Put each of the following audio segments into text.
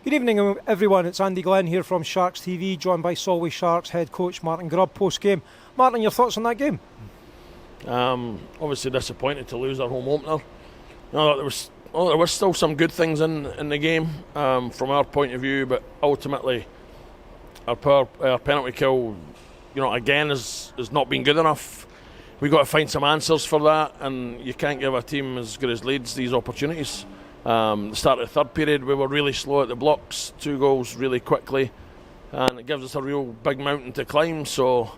Good evening, everyone. It's Andy Glenn here from Sharks TV, joined by Solway Sharks head coach Martin Grubb post-game. Martin, your thoughts on that game? Obviously disappointed to lose our home opener. There was still some good things in the game from our point of view, but ultimately our penalty kill, again has not been good enough. We've got to find some answers for that, and you can't give a team as good as Leeds these opportunities. The start of the third period, we were really slow at the blocks, 2 goals really quickly, and it gives us a real big mountain to climb. So,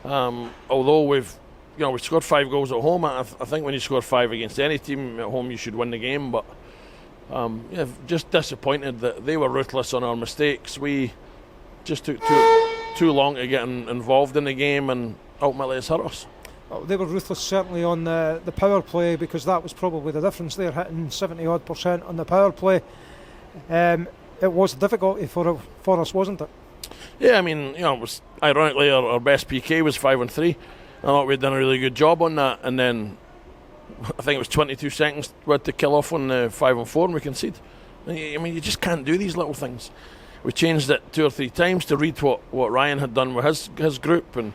although we've scored 5 goals at home, I think when you score 5 against any team at home, you should win the game. But just disappointed that they were ruthless on our mistakes. We just took too long to get involved in the game, and ultimately it's hurt us. Well, they were ruthless certainly on the power play, because that was probably the difference. They're hitting 70% on the power play. It was a difficulty for us, wasn't it? Yeah, it was ironically our best PK was 5-3. I thought we'd done a really good job on that, and then I think it was 22 seconds we had to kill off on 5-4 and we conceded. You just can't do these little things. We changed it 2 or 3 times to read what Ryan had done with his group, and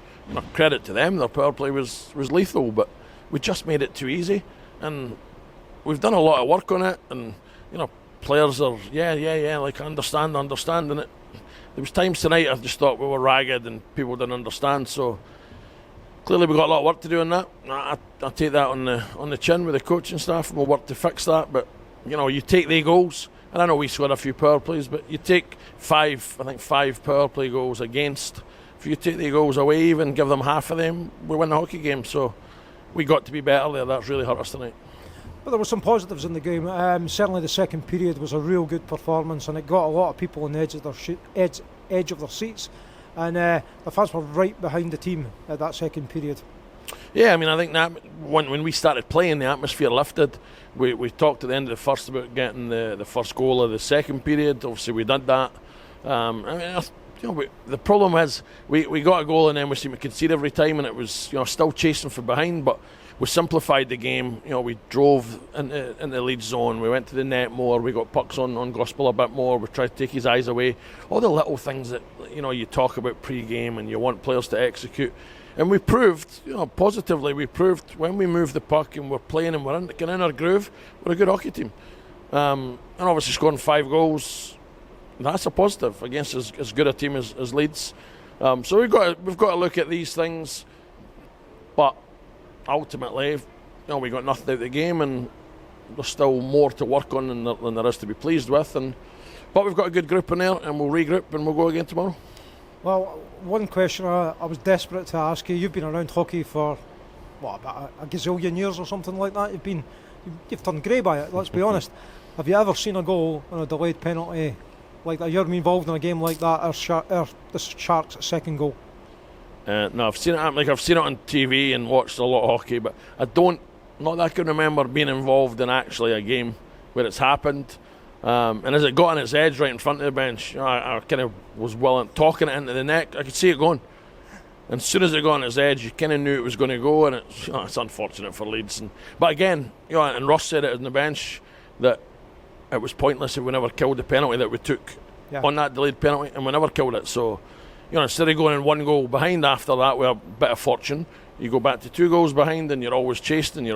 credit to them, their power play was lethal, but we just made it too easy, and we've done a lot of work on it, and players are like understand, and it. There was times tonight I just thought we were ragged and people didn't understand, so clearly we've got a lot of work to do on that. I take that on the chin with the coaching staff, and we'll work to fix that. But you take the goals, and I know we scored a few power plays, but you take 5 power play goals against. If you take the goals away, even give them half of them, we win the hockey game. So we got to be better there. That's really hurt us tonight. But there were some positives in the game. Certainly the second period was a real good performance, and it got a lot of people on the edge of their seats. And the fans were right behind the team at that second period. Yeah, I think that when we started playing, the atmosphere lifted. We talked at the end of the first about getting the first goal of the second period. Obviously, we did that. The problem is we got a goal and then we seemed to concede every time, and it was still chasing from behind. But we simplified the game. We drove in the lead zone. We went to the net more. We got pucks on Gospel a bit more. We tried to take his eyes away. All the little things that you talk about pre-game and you want players to execute. And we proved, positively, when we move the puck and we're playing and we're in our groove, we're a good hockey team. And obviously scoring 5 goals, that's a positive against as good a team as Leeds. So we've got to look at these things, but ultimately, we got nothing out of the game, and there's still more to work on than there is to be pleased with. But we've got a good group in there, and we'll regroup and we'll go again tomorrow. Well, one question I was desperate to ask you. You've been around hockey for about a gazillion years or something like that. You've turned grey by it. Let's be honest. Have you ever seen a goal on a delayed penalty like that? You're involved in a game like that, or the Sharks' second goal? No, I've seen it. I've seen it on TV and watched a lot of hockey, but not that I can remember being involved in actually a game where it's happened. And as it got on its edge right in front of the bench, I kind of was talking it into the net. I could see it going. And as soon as it got on its edge, you kind of knew it was going to go, and it's unfortunate for Leeds. But again, and Ross said it on the bench that it was pointless if we never killed the penalty that we took on that delayed penalty, and we never killed it. So, instead of going in 1 goal behind after that with a bit of fortune, you go back to 2 goals behind, and you're always chased, and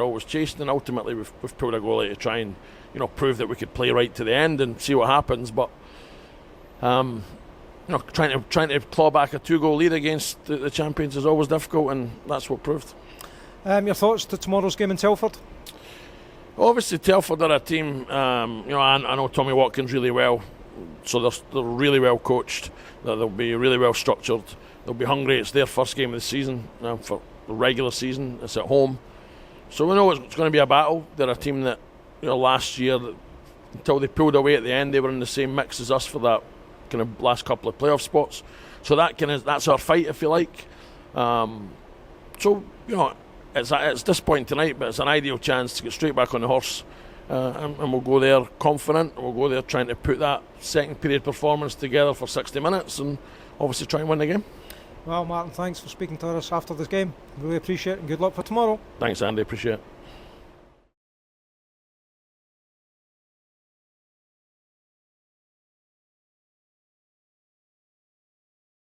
ultimately we've pulled a goalie to try and prove that we could play right to the end and see what happens. But trying to claw back a 2-goal lead against the champions is always difficult, and that's what proved. Your thoughts to tomorrow's game in Telford? Obviously, Telford are a team. I know Tommy Watkins really well, so they're really well coached. They'll be really well structured. They'll be hungry. It's their first game of the season for the regular season. It's at home, so we know it's going to be a battle. They're a team that last year, until they pulled away at the end, they were in the same mix as us for that kind of last couple of playoff spots. So that's our fight, if you like. It's disappointing tonight, but it's an ideal chance to get straight back on the horse, and we'll go there confident. We'll go there trying to put that second period performance together for 60 minutes and obviously try and win the game. Well, Martin, thanks for speaking to us after this game. Really appreciate it, and good luck for tomorrow. Thanks, Andy. Appreciate it.